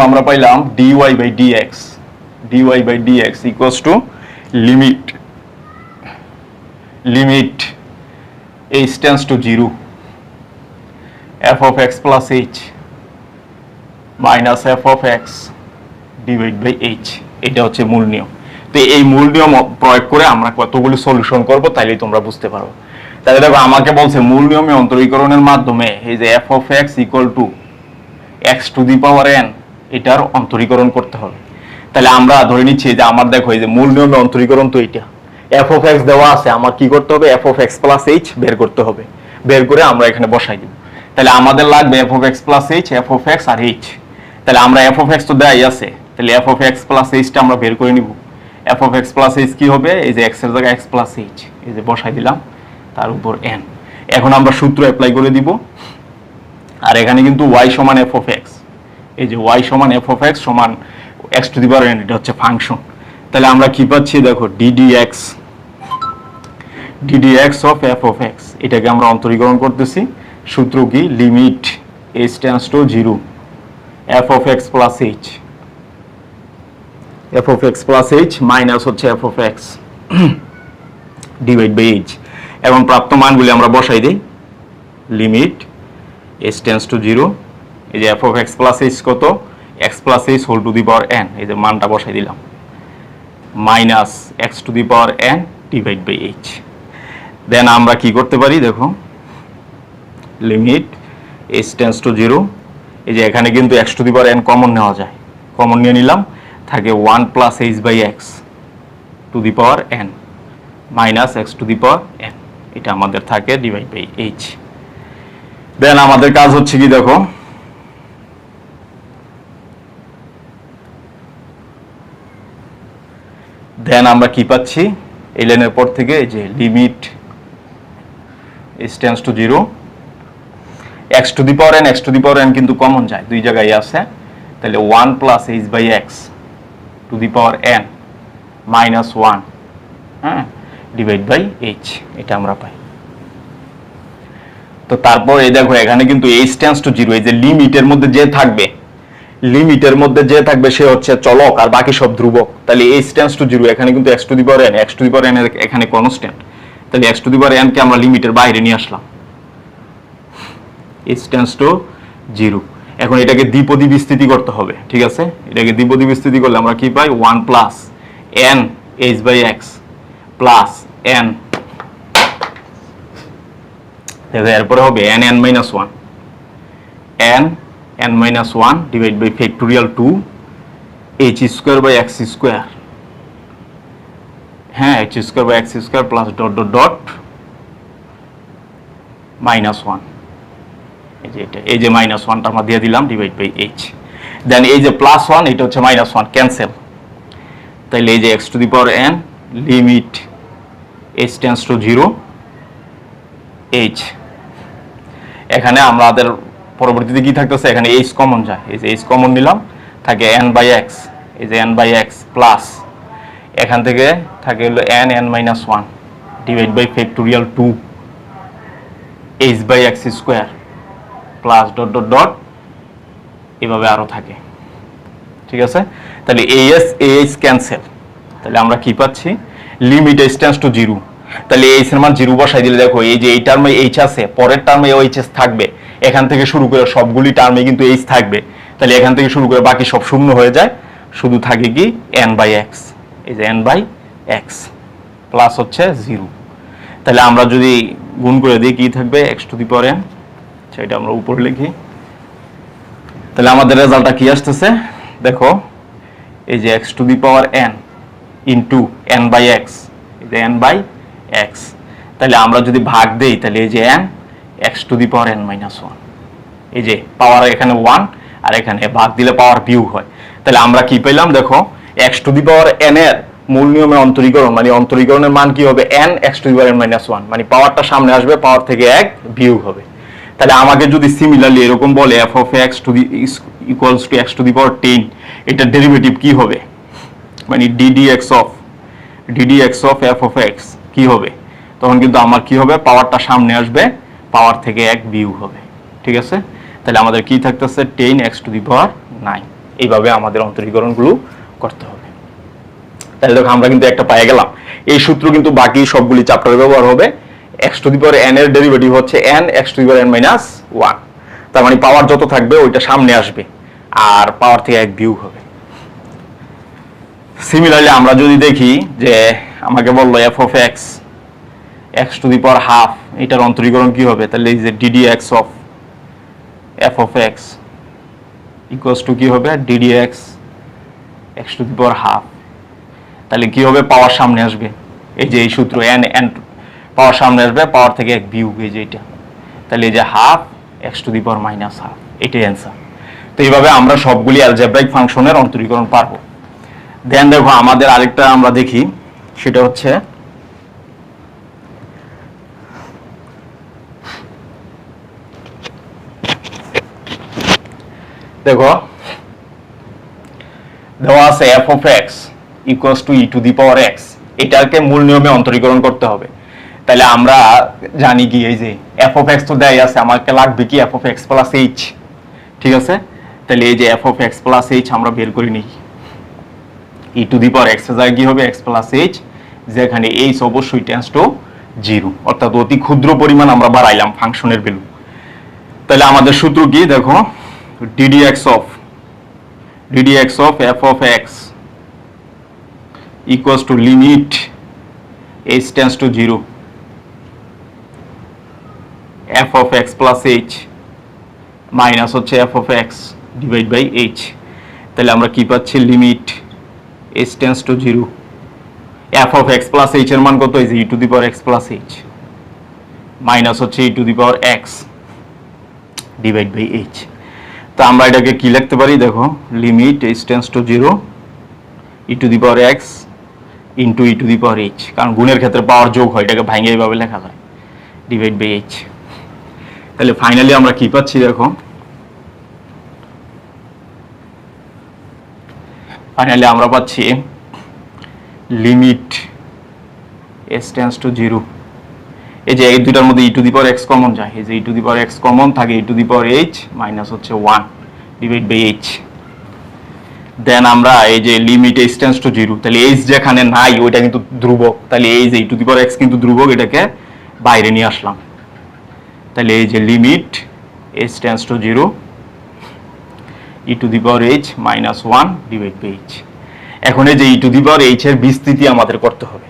আমরা পাইলাম dy by dx equals to limit h tends to 0 f of x plus h minus f of x divided by h, এটা হচ্ছে মূল নিয়ম। তো এই মূল নিয়ম প্রয়োগ করে আমরা কতগুলি সলিউশন করব তাইলেই তোমরা বুঝতে পারো। তাহলে দেখো আমাকে বলছে মূল নিয়মে অন্তরীকরণের মাধ্যমে এই যে f of x equal to x to the power n, এটার অন্তরীকরণ করতে হবে। তাহলে আমরা ধরে নিচ্ছি যে আমার দেখো এই যে মূল নিয়মে অন্তরীকরণ তো এটা, f of x দেওয়া আছে, আমার কি করতে হবে, f of x plus h বের করতে হবে, বের করে আমরা এখানে বসাই দিব। তাহলে আমাদের লাগবে f of x plus h, f of x R h। তাহলে আমরা f of x তো দেয়াই আছে, তাহলে f of x plus h টা আমরা বের করে নিব। f of x plus h কি হবে, এই যে x এর জায়গায় x plus h, এই যে বসাই দিলাম, তার উপর n। এখন আমরা সূত্র অ্যাপ্লাই করে দিব, আর এখানে কিন্তু y সমান f of x, এই যে y সমান f of x সমান x to the power n, এটা হচ্ছে ফাংশন। তাহলে আমরা কি পাচ্ছি দেখো, ddx of f of x, এটাকে আমরা অন্তরীকরণ করতেছি। সূত্র কি, লিমিট h tends to 0 f of x plus h minus হচ্ছে f of x divide by h। এবং প্রাপ্ত মানগুলি আমরা বসাই দিই, লিমিট h tends to 0, এই যে f of x plus h কত, x plus h whole to the power n, এই যে মানটা বসাই দিলাম, minus x to the power n divide by h। Then আমরা কি করতে পারি দেখো, লিমিট h tends to 0, এই যে এখানে কিন্তু x to the power n common নেওয়া যায়, কমন নিয়ে নিলাম, থাকে 1 plus h by x to the power n minus x two the power n, এটা আমাদের থাকে ডিভাইড বাই h। দেন আমাদের কাজ হচ্ছে কি দেখো, দেন আমরা কি পাচ্ছি এই লাইনের পর থেকে, এই যে limit h tends to 0, x to the power n, x to the power n কিন্তু কমন যায়, দুই জায়গায় আছে, তাহলে 1 plus h by x to the power n minus 1, হ্যাঁ, ডিভাইড বাই h, এটা আমরা পাই। তো তারপর এই দেখো এখানে কিন্তু h টেন্ডস টু 0, এই যে লিমিটের মধ্যে যে থাকবে, লিমিটের মধ্যে যে থাকবে সে হচ্ছে চলক আর বাকি সব ধ্রুবক, তাহলে h টেন্ডস টু 0 এখানে কিন্তু x to the power n, x to the power n এখানে কনস্ট্যান্ট, তাহলে x to the power n কে আমরা লিমিটের বাইরে নিয়ে আসলাম, h টেন্ডস টু 0। এখন এটাকে দ্বিপদী বিস্তৃতি করতে হবে, ঠিক আছে, এটাকে দ্বিপদী বিস্তৃতি করলে আমরা কি পাই 1 plus n h by x plus n, দেখো এরপরে হবে n n minus 1, n n minus 1 divided by factorial 2 h square by x square, হ্যাঁ, h square by x square plus dot dot dot minus 1, এই যে এটা, এই যে minus 1টা আমরা দিয়ে দিলাম ডিভাইড বাই h। দেন এই যে প্লাস 1 এটা হচ্ছে মাইনাস 1 ক্যান্সেল, তাহলে এই যে x to the power n limit h tends to 0 h, এখানে আমাদের পরবর্তীতে কি থাকতেছে, এখানে h কমন যায়, এই যে h কমন নিলাম, থাকে n বাই x, এই যে n বাই x প্লাস এখান থেকে থাকে হলো n n minus 1 divide by factorial 2 h by x square plus dot dot dot, এভাবে আরো থাকে, ঠিক আছে। তাহলে as ক্যান্সেল, তাহলে আমরা কি পাচ্ছি লিমিট h টেন্ডস টু 0, তাহলে h এর মান 0 বসাই দিলে দেখো এই যে এই টার্মে h আছে, পরের টার্মে h থাকবে, এখান থেকে শুরু করে সবগুলি টার্মে কিন্তু h থাকবে, তাহলে এখান থেকে শুরু করে বাকি সব শূন্য হয়ে যায়, শুধু থাকে কি n বাই x, এই যে n বাই x প্লাস হচ্ছে 0। তাহলে আমরা যদি গুণ করে দিই কি থাকবে x to the power n, সেটা আমরা উপরে লিখি, তাহলে আমাদের রেজাল্টটা কি আসতেছে দেখো, এই যে x to the power n into n by x, এই যে n বাই x, তাহলে আমরা যদি ভাগ দেই তাহলে এই যে n x to the power n minus 1, এই যে পাওয়ার এখানে 1 আর এখানে ভাগ দিলে পাওয়ার বিয়োগ হয়, তাহলে আমরা কি পেলাম দেখো x to the power n এর মূল নিয়মে অন্তরীকরণ, মানে অন্তরীকরণের মান কি হবে n x to the power n minus 1, মানে পাওয়ারটা সামনে আসবে, পাওয়ার থেকে 1 বিয়োগ হবে। তাহলে আমাকে যদি সিমিলারলি এরকম বলে f of x to the equals to x to the power 10, এটা ডেরিভেটিভ কি হবে, মানে ddx of f of x কি হবে, তখন কিন্তু আমার কি হবে পাওয়ারটা সামনে আসবে, পাওয়ার থেকে 1 বিয়োগ হবে, ঠিক আছে। তাহলে আমাদের কি থাকতেছে 10x টু দি পাওয়ার 9, এইভাবে আমাদের অন্তরীকরণগুলো করতে হবে। তাহলে দেখো আমরা কিন্তু একটা পেয়ে গেলাম, এই সূত্র কিন্তু বাকি সবগুলি চ্যাপ্টারে ব্যবহার হবে। x to the power n এর ডেরিভেটিভ হচ্ছে n x to the power n minus 1, তার মানে পাওয়ার যত থাকবে ওইটা সামনে আসবে আর পাওয়ার থেকে 1 বিয়োগ হবে। সিমিলারলি আমরা যদি দেখি যে আমাকে বললো f of x x to the power half, এটার অন্তরীকরণ কি হবে, তাহলে এই যে ddx of f of x equals to কি হবে ddx x to the power half, তাহলে কি হবে পাওয়ার সামনে আসবে, এই যে এই সূত্র n n পাওয়ার সামনে আসবে, পাওয়ার থেকে 1 বিয়োগ, এই যে এটা, তাহলে এই যে half x to the power minus half, এটাই অ্যান্সার। তো এইভাবে আমরা সবগুলি অ্যালজেব্রাইক ফাংশনের অন্তরীকরণ পারবো। দেন দেখো আমাদের আরেকটা আমরা দেখি, সেটা হচ্ছে দেখো দেওয়া আছে f of x equals to e two the power x, এটাকে মূল নিয়মে অন্তরীকরণ করতে হবে। তাহলে আমরা জানি কি এই যে f of x তো দেয় আছে, আমাকে লাগবে কি f of x plus h, ঠিক আছে। তাহলে এই যে f of x plus h আমরা বের করে নিই, e two the power x এর জায়গায় কি হবে x প্লাস h, যেখানে h অবশ্যই টেন্ডস টু 0, অর্থাৎ অতি ক্ষুদ্র পরিমাণ আমরা বাড়াইলাম ফাংশনের ভ্যালু। তাহলে আমাদের সূত্র কি দেখো ddx of f of x equals to limit h tends to 0 f of x plus h minus হচ্ছে f of x divide by h, তাহলে আমরা কি পাচ্ছি limit h tends to 0 f of x plus h এর মান কত, এই যে e to the power x plus h minus হচ্ছে e to the power x divide by h. তো আমরা এটাকে কি লিখতে পারি দেখো, limit h tends to 0 e to the power x into e to the power H, কারণ গুণের ক্ষেত্রে পাওয়ার যোগ হয়, এটাকে ভাঙে এইভাবে লেখা যায় ডিভাইড বাই এইচ। তাহলে ফাইনালি আমরা কি পাচ্ছি দেখো, ফাইনালি আমরা পাচ্ছি লিমিট এস টেন্স টু 0, এই যে এই দুইটার মধ্যে e to the power x common যায়, এই যে e to the power x common থাকে, e to the power h minus হচ্ছে 1 ডিভাইড বাই এইচ। দেন আমরা এই যে লিমিট এইচ টেন্স টু 0, তাহলে এইচ যেখানে নাই ওইটা কিন্তু ধ্রুবক, তাহলে এই যে e to the power x কিন্তু ধ্রুবক, এটাকে বাইরে নিয়ে আসলাম। তাহলে এই যে limit h tends to 0 e to the power h minus 1 divide by h. এখন এই যে e to the power H এর বিস্তৃতি আমাদের করতে হবে।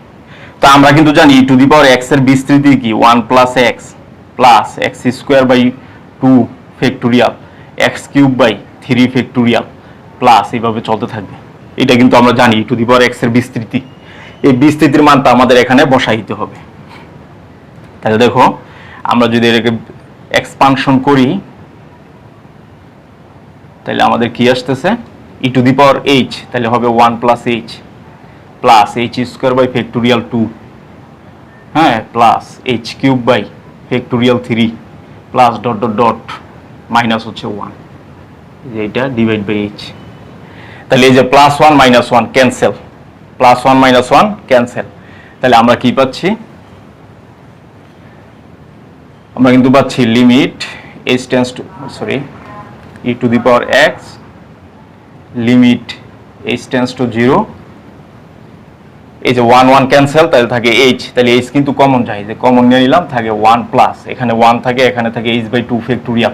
তো আমরা কিন্তু জানি ই টু দি পাওয়ার এক্স এর বিস্তৃতি কি 1 plus x plus x square by 2 factorial x cube by 3 factorial plus এইভাবে চলতে থাকবে। এটা কিন্তু আমরা জানি ই টু দি পাওয়ার এক্স এর বিস্তৃতি, এই বিস্তৃতির মানটা আমাদের এখানে বসাইতে হবে। তাহলে দেখো আমরা যদি এটাকে এক্সপানশন করি তাহলে আমাদের কি আসতেছে, ই টু দি পাওয়ার এইচ তাহলে হবে 1 plus h plus h square by factorial 2, হ্যাঁ, plus h cube by factorial 3 plus dot dot dot minus হচ্ছে 1, যে এটা ডিভাইড বাই এইচ। তাহলে এই যে plus 1 minus 1 cancel, plus 1 minus 1 cancel. তাহলে আমরা কি পাচ্ছি, আমরা কিন্তু পাচ্ছি limit h tends two E to the power x limit h tends to 0, এই যে 1 1 ক্যান্সেল, তাহলে থাকে এইচ, তাহলে এইচ কিন্তু কমন যায়, যে কমন নিয়ে নিলাম, থাকে 1 প্লাস এখানে 1 থাকে, এখানে থাকে h by 2 factorial,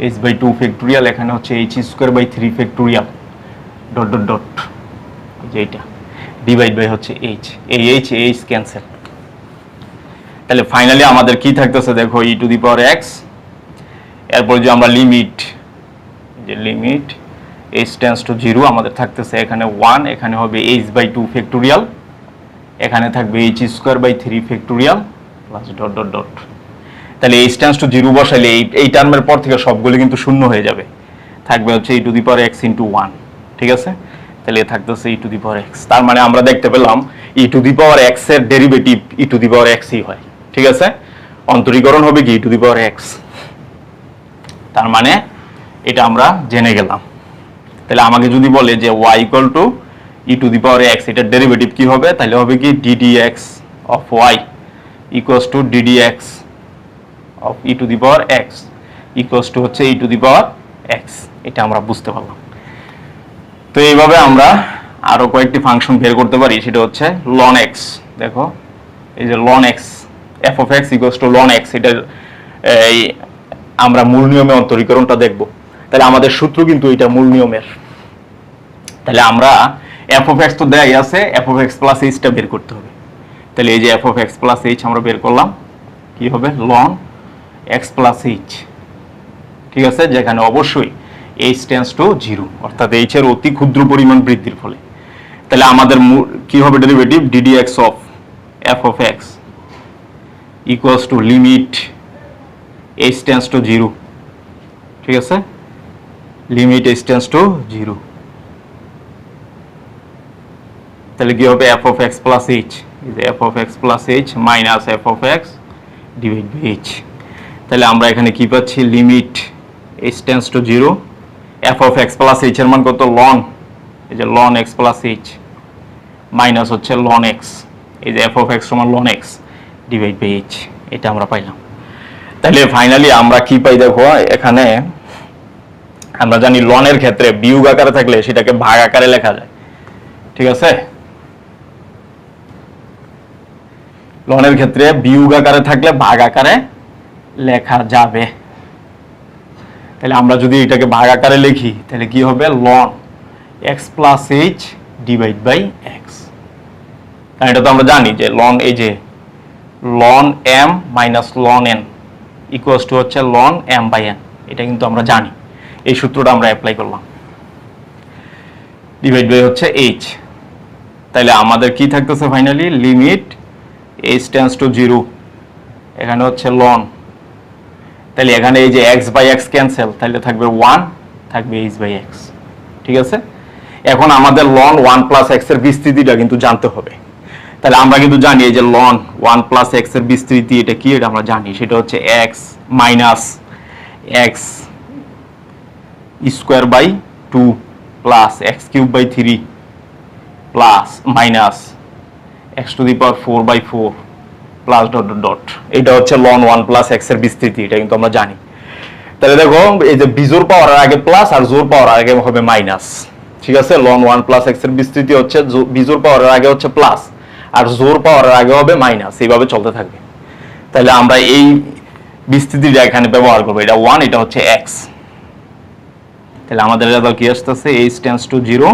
h by 2 factorial, এখানে হচ্ছে h square by 3 factorial dot dot dot, এই যে এটা ডিভাইড বাই হচ্ছে এইচ, এই এইচ ক্যান্সেল। তাহলে ফাইনালি আমাদের কি থাকতেছে দেখো, ই টু দি পাওয়ার এক্স, এরপর যে আমরা লিমিট, যে লিমিট এইচ টেন্স টু 0 আমাদের থাকতেছে এখানে 1, এখানে হবে এইচ বাই 2 ফ্যাক্টোরিয়াল, এখানে থাকবে h square by 3 factorial plus dot dot dot. তাহলে এইচ টেন্স টু 0 বসাইলে এই টার্মের পর থেকে সবগুলো কিন্তু শূন্য হয়ে যাবে, থাকবে হচ্ছে e to the power x into 1, ঠিক আছে। তাহলে থাকতেছে ই টু দি পাওয়ার এক্স, তার মানে আমরা দেখতে পেলাম ই টু দি পাওয়ার এক্স এর ডেরিভেটিভ ই টু দি পাওয়ার এক্সই হয়, ঠিক আছে। অন্তরীকরণ হবে কি ই টু দি পাওয়ার এক্স, তার মানে এটা আমরা জেনে গেলাম। তাহলে আমাকে যদি বলে যে y equal two E to the power x, এটার ডেরিভেটিভ কি হবে, তাহলে হবে কি ddx of y equals to ddx of E to the power x equals two হচ্ছে e to the power x. এটা আমরা বুঝতে পারলাম। তো এইভাবে আমরা আরো কয়েকটি ফাংশন বের করতে পারি, সেটা হচ্ছে ln x। দেখো এই যে ln x f of x equals to ln x, এটা এই আমরা মূল নিয়মে অন্তরীকরণটা দেখব। তাহলে আমাদের সূত্র কিন্তু এটা মূল নিয়মের। তাহলে আমরা f of x তো দেয়াই আছে, f of x plus h টা বের করতে হবে। তাহলে এই যে f of x plus h আমরা বের করলাম, কি হবে ln x প্লাস h, ঠিক আছে, যেখানে অবশ্যই h টেন্স টু 0, অর্থাৎ h এর অতি ক্ষুদ্র পরিমাণ বৃদ্ধির ফলে। তাহলে আমাদের কি হবে derivative ddx of f of x equals to limit h tends to 0, ঠিক আছে, লিমিট h টেন্স টু 0। তাহলে কি হবে f of x plus h, f of x plus h minus f of x divide by h। তাহলে আমরা এখানে কি পাচ্ছি, limit h tends to 0, f of x plus h এর মান কত ln, এই যে ln x plus h minus হচ্ছে ln x, এই যে f of x সমান ln x divide by h, এটা আমরা পাইলাম। তাহলে ফাইনালি আমরা কি পাই দেখো, এখানে আমরা জানি ln এর ক্ষেত্রে বিয়োগ আকারে থাকলে সেটাকে ভাগ আকারে লেখা যায়, ঠিক আছে। ln এর ক্ষেত্রে বিয়োগ আকারে থাকলে ভাগ আকারে লেখা যাবে। তাহলে আমরা যদি এটাকে ভাগ আকারে লিখি তাহলে কি হবে ln x plus h divide by x। কারণ এটা তো আমরা জানি যে ln, এই যে ln m minus ln n equals to হচ্ছে ln m বাই n, এটা কিন্তু আমরা জানি, এই সূত্রটা আমরা অ্যাপ্লাই করলাম। ডিভাইড বাই হচ্ছে h, তাহলে আমাদের কি থাকতেছে finally limit h tends to 0, এখানে হচ্ছে লন, তাহলে এখানে এই যে x বাই x ক্যান্সেল, তাহলে থাকবে 1, থাকবে h বাই x। ঠিক আছে, এখন আমাদের লন 1 প্লাস x এর বিস্তৃতিটা কিন্তু জানতে হবে। তাহলে আমরা কিন্তু জানি এই যে লন 1 প্লাস x এর বিস্তৃতি এটা কি, এটা আমরা জানি, সেটা হচ্ছে x minus x square by 2 plus x cube by 3 plus minus x to the power 4 by 4 plus dot dot dot. এটা হচ্ছে লন 1 প্লাস x এর বিস্তৃতি, এটা কিন্তু আমরা জানি। তাহলে দেখো এই যে বিজোড় পাওয়ার আগে প্লাস আর জোড় পাওয়ার আগে হবে মাইনাস। ঠিক আছে, লন 1 প্লাস x এর বিস্তৃতি হচ্ছে বিজোড় পাওয়ার আগে হচ্ছে প্লাস আর জোড় পাওয়ার আগে হবে মাইনাস, এইভাবে চলতে থাকবে। তাহলে আমরা এই বিস্তৃতিটা এখানে ব্যবহার করব, এটা 1, এটা হচ্ছে x। তাহলে আমাদের রেজাল্ট কি আসতেছে h টেন্ডস টু 0,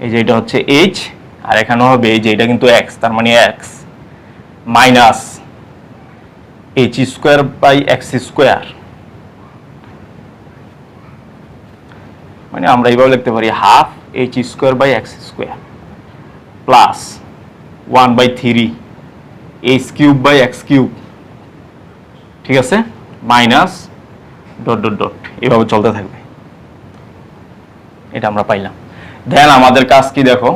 এই যে এটা হচ্ছে h আর এখানে হবে এই যে এটা কিন্তু x, তার মানে x minus h square by x square, মানে আমরা এইভাবে লিখতে পারি half h square by x square plus 1 by 3 h cube by x cube. ঠিক আছে, মাইনাস ডট ডট ডট, এইভাবে চলতে থাকবে। এটা আমরা পাইলাম। দেন আমাদের কাজ কি দেখো,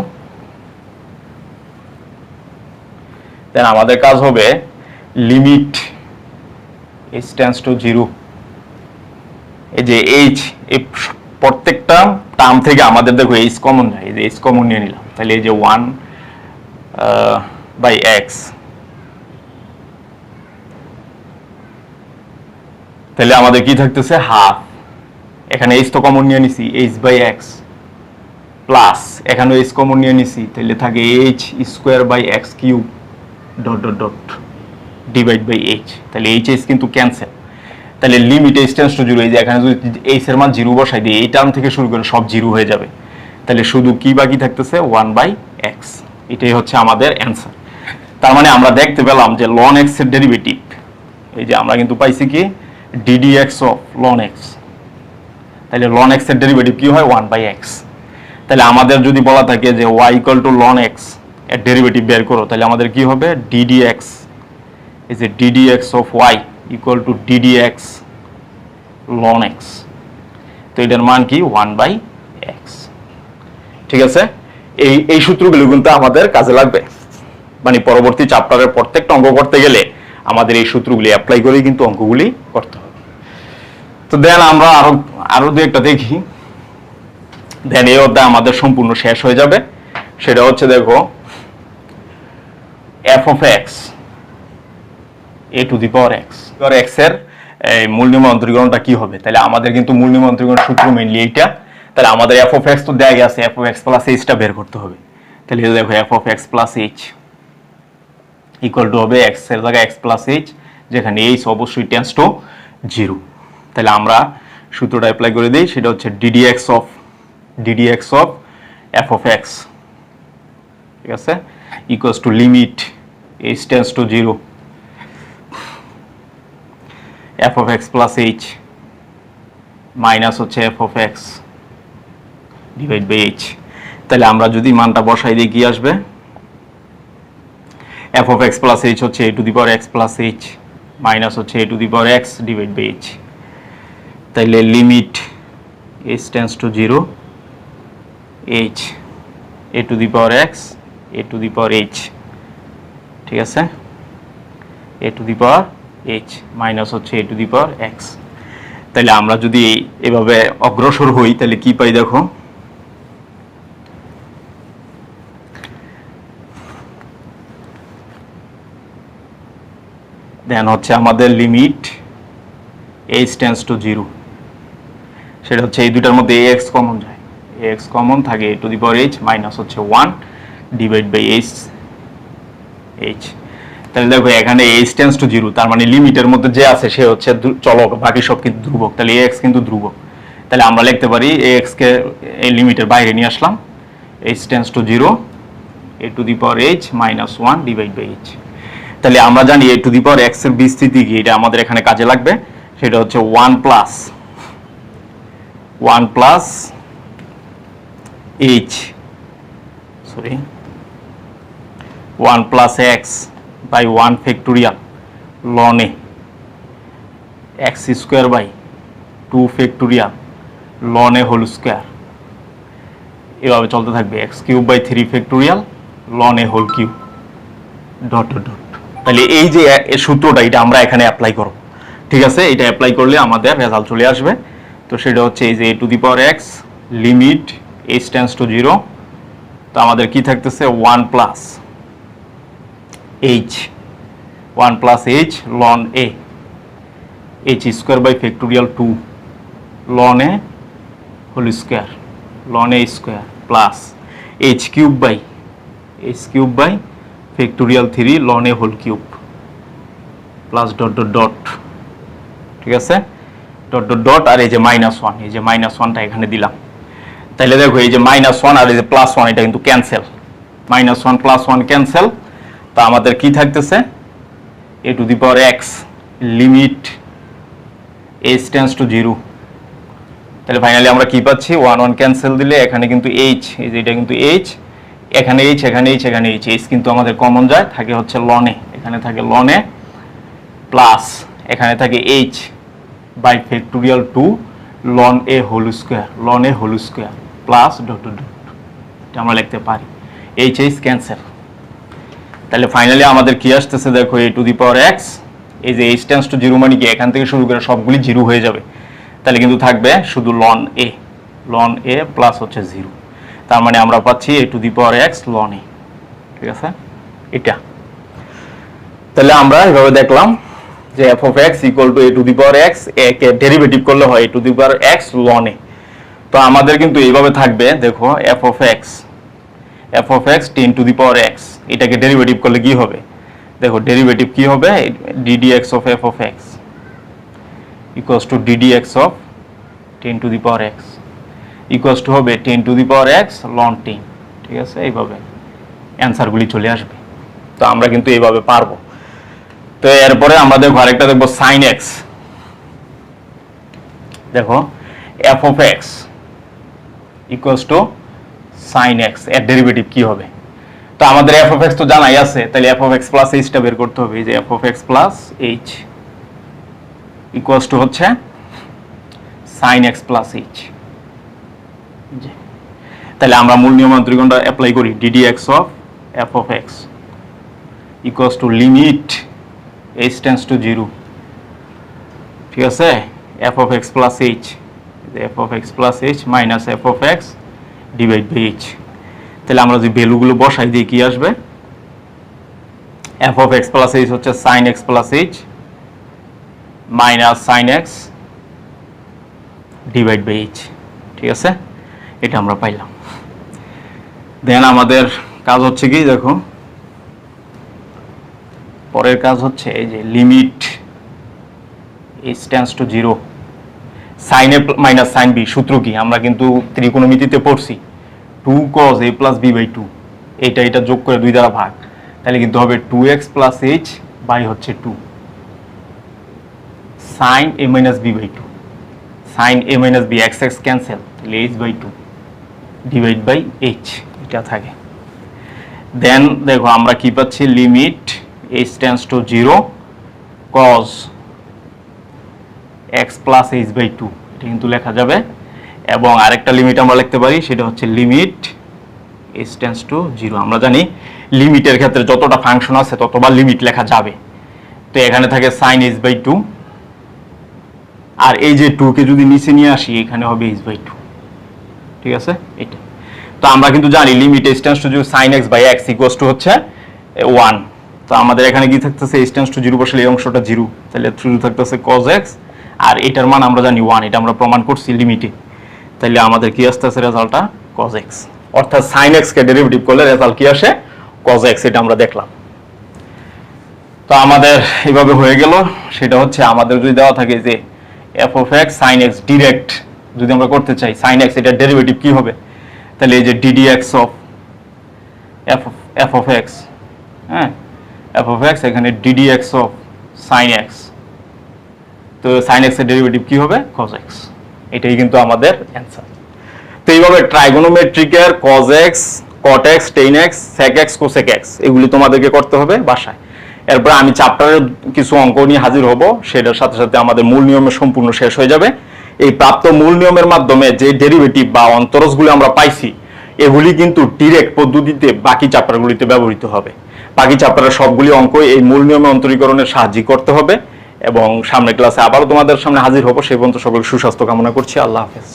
দেন আমাদের কাজ হবে লিমিট h টেন্ডস টু 0, এই যে h এই প্রত্যেকটা টার্ম থেকে আমাদের দেখো h কমন যায়, এই যে h কমন নিয়ে নিলাম, তাহলে এই যে 1 বাই x, তাহলে আমাদের কি থাকতেছে হাফ, এখানে h তো কমন নিয়ে নিছি h বাই x প্লাস এখানে h কমন নিয়ে নিছি, তাহলে থাকে h square by x cube dot dot dot divide by h। তাহলে h কিন্তু ক্যান্সেল, তাহলে লিমিট h টেন্ডস টু 0, এই যে এখানে যদি h এর মান 0 বসাই দিই, এই টার্ম থেকে শুরু করে সব 0 হয়ে যাবে। তাহলে শুধু কি বাকি থাকতেছে 1 বাই x, এটাই হচ্ছে আমাদের অ্যান্সার। তার মানে আমরা দেখতে পেলাম যে ln x এর ডেরিভেটিভ, এই যে আমরা কিন্তু পাইছি কি ddx অফ ln x, তাহলে ln x এর ডেরিভেটিভ কি হয় 1 বাই x। তাহলে আমাদের যদি বলা থাকে যে y equal two ln x এর ডেরিভেটিভ বের করো, তাহলে আমাদের কি হবে ddx, এই যে ddx of y equal two ddx ln x, তো এটার মান কি 1 বাই x। ঠিক আছে, এই সূত্রগুলো কিন্তু আমাদের কাজে লাগবে, মানে পরবর্তী চ্যাপ্টারের প্রত্যেকটা অঙ্ক করতে গেলে আমাদের এই সূত্রগুলি অ্যাপ্লাই করেই কিন্তু অঙ্কগুলি করতে হবে। তো দেন আমরা আরো দু একটা দেখি, দেন এই অধ্যায় আমাদের সম্পূর্ণ শেষ হয়ে যাবে। সেটা হচ্ছে দেখো f of x a to the power x, এবার x এর মূল নিয়মান্তরীকরণটা কি হবে। তাহলে আমাদের কিন্তু মূল নিয়মান্তরীকরণ সূত্র মেইনলি এইটা। তাহলে আমাদের f of x তো দেয়া গেছে, f of x plus h টা বের করতে হবে। তাহলে দেখো f of x plus h equal to হবে x এর জায়গায় x plus h, যেখানে h অবশ্যই টেন্ডস টু 0। তাহলে আমরা সূত্রটা অ্যাপ্লাই করে দিই, সেটা হচ্ছে ddx of f of x, ঠিক আছে, equals to limit h tends to 0 f of x plus h minus হচ্ছে f of x divide by h। তাহলে আমরা যদি মানটা বসাই দিই কি আসবে, f of x plus h হচ্ছে a to the power x plus h minus হচ্ছে a to the power x divide by h। তাহলে limit h tends to 0 h a to the power x a to the power h, ঠিক আছে, a to the power h minus হচ্ছে a to the power x। তাহলে আমরা যদি এভাবে অগ্রসর হই তাহলে কি পাই দেখো, দেন হচ্ছে আমাদের লিমিট h টেন্ডস টু 0, সেটা হচ্ছে এই দুটার মধ্যে ax কমন যায়, ax কমন থাকে a to the power h minus হচ্ছে 1 ডিভাইড বাই h। তাহলে দেখো এখানে h টেন্ডস টু 0, তার মানে লিমিটের মধ্যে যে আছে সে হচ্ছে চলক, বাকি সব কিন্তু ধ্রুবক, তাহলে ax কিন্তু ধ্রুবক। তাহলে আমরা লিখতে পারি ax কে এই লিমিটের বাইরে নিয়ে আসলাম, h tends to 0 a to the power h minus 1 divide by h। তাহলে আমরা জানি a to the power x এর বিস্তৃতি কি, এটা আমাদের এখানে কাজে লাগবে, সেটা হচ্ছে 1 plus h, sorry 1 plus x by 1 factorial ln a x square by 2 factorial ln a whole square এভাবে চলতে থাকবে x cube by 3 factorial ln a whole cube dot dot dot. তাহলে এই যে সূত্রটা এটা আমরা এখানে অ্যাপ্লাই করব, ঠিক আছে? এটা অ্যাপ্লাই করলে আমাদের রেজাল্ট চলে আসবে। তো সেটা হচ্ছে এই যে a to the power x limit h tends to 0, তো আমাদের কি থাকতেছে 1 plus h ln a h square by factorial 2 ln a whole square ln a square plus h cube by factorial 3 ln a whole cube plus dot dot dot, ঠিক আছে? Dot dot dot আর এই যে -1, এই যে -1টা এখানে দিলাম। তাহলে দেখো এই যে -1 আর এই যে +1 এটা কিন্তু ক্যান্সেল, -1 +1 ক্যান্সেল। তো আমাদের কি থাকতেছে a to the power x limit h tends to 0। তাহলে ফাইনালি আমরা কি পাচ্ছি 1 1 ক্যান্সেল দিলে এখানে কিন্তু h, এই যে এটা কিন্তু h, এখানে h এখানে h এখানে h, h কিন্তু আমাদের কমন যায়, থাকে হচ্ছে ln a, এখানে থাকে ln a প্লাস এখানে থাকে h by factorial 2 ln a whole square plus dot dot dot, এটা আমরা লিখতে পারি h h ক্যান্সেল। তাহলে ফাইনালি আমাদের কি আসতেছে দেখো a to the power x, এই যে h টেন্ডস টু 0 মানে কি এখান থেকে শুরু করে সবগুলি 0 হয়ে যাবে, তাহলে কিন্তু থাকবে শুধু ln a প্লাস হচ্ছে 0। তার মানে আমরা পাচ্ছি a to the power x ln a, ঠিক আছে? এটা তাহলে আমরা এভাবে দেখলাম যে f of x equal to a to the power x, K derivative করলে হয় a to the power x ln a। তো আমাদের কিন্তু এইভাবে থাকবে দেখো f of x 10 to the power x, এটাকে ডেরিভেটিভ করলে কি হবে দেখো, ডেরিভেটিভ কি হবে ddx of f of x equals to ddx of 10 to the power x equals to হবে 10 to the power x ln 10, ঠিক আছে? এইভাবে অ্যানসারগুলি চলে আসবে। তো আমরা কিন্তু এইভাবে পারবো। তো এরপরে আমরা দেখো আরেকটা দেখবো sin x, দেখো f of x equals to sin x, এর ডেরিভেটিভ কি হবে? তো আমাদের f of x তো জানাই আছে, তাহলে f of x plus h টা বের করতে হবে। এই যে f of x plus h equals to হচ্ছে sin x plus h, তাহলে আমরা মূল নিয়মান্তরিকটা অ্যাপ্লাই করি ddx of f of x equals to limit h tends to 0, ঠিক আছে? f of x plus h, f of x plus h minus f of x divide by h। তাহলে আমরা যে ভ্যালুগুলো বসাই দিই কি আসবে f of x plus h হচ্ছে sin x plus h minus sin x divide by h, ঠিক আছে? এটা আমরা পাইলাম। দেন আমাদের কাজ হচ্ছে কি দেখো, পরের কাজ হচ্ছে এই যে limit h tends to 0 sin a minus sin b, সূত্র কি আমরা কিন্তু ত্রিকোণমিতিতে পড়ছি 2 cos a plus b by 2, এটা যোগ করে 2 দ্বারা ভাগ, তাহলে কিন্তু হবে 2x plus h বাই হচ্ছে 2 sin a minus b by 2, sin a minus b x x cancel, তাহলে h by 2 divide by h, এটা থাকে। দেন দেখো আমরা কি পাচ্ছি limit h tends to 0 cos x plus h by 2, এটা কিন্তু লেখা যাবে। এবং আরেকটা লিমিট আমরা লিখতে পারি, সেটা হচ্ছে লিমিট h টেন্ডস টু 0। আমরা জানি লিমিটের ক্ষেত্রে যতটা ফাংশন আছে ততবার লিমিট লেখা যাবে। তো এখানে থাকে sin h by 2, আর এই যে 2 কে যদি নিচে নিয়ে আসি এখানে হবে h by 2, ঠিক আছে? এটা তো আমরা কিন্তু জানি limit h tends to 0 sin x by x equals to হচ্ছে 1। তো আমাদের এখানে কি থাকতেছে h টেন্ডস টু 0 বসলে এই অংশটা 0, তাহলে শুধু থাকতেছে cos x, আর এটার মান আমরা জানি 1, এটা আমরা প্রমাণ করছি লিমিটে। তাহলে আমাদের কি আসতেছে রেজাল্টটা cos x, অর্থাৎ sin x কে ডেরিভেটিভ করলে রেজাল্ট কি আসে cos x, এটা আমরা দেখলাম। তো আমাদের এইভাবে হয়ে গেল। সেটা হচ্ছে আমাদের যদি দেওয়া থাকে যে f of x sin x direct যদি আমরা করতে চাই sin x, এটা ডেরিভেটিভ কি হবে, তাহলে এই যে ddx of f of x, হ্যাঁ f of x এখানে ddx of sin x, তো sin x এর ডেরিভেটিভ কি হবে cos x, এটাই কিন্তু আমাদের অ্যানসার। তো এইভাবে ট্রাইগোনোমেট্রিকের cos x cot x tan x sec x cosec x এগুলি তোমাদেরকে করতে হবে বাসায়। এরপর আমি চ্যাপ্টারের কিছু অঙ্ক নিয়ে হাজির হব, সেটার সাথে সাথে আমাদের মূল নিয়মের সম্পূর্ণ শেষ হয়ে যাবে। এই প্রাপ্ত মূল নিয়মের মাধ্যমে যে ডেরিভেটিভ বা অন্তরজগুলি আমরা পাইছি এগুলি কিন্তু ডিরেক্ট পদ্ধতিতে বাকি চ্যাপ্টারগুলিতে ব্যবহৃত হবে। বাকি চ্যাপ্টারের সবগুলি অঙ্ক এই মূল নিয়মে অন্তরীকরণের সাহায্যে করতে হবে। এবং সামনের ক্লাসে আবারও তোমাদের সামনে হাজির হব। সেই পর্যন্ত সকল সুস্বাস্থ্য কামনা করছি। আল্লাহ হাফেজ।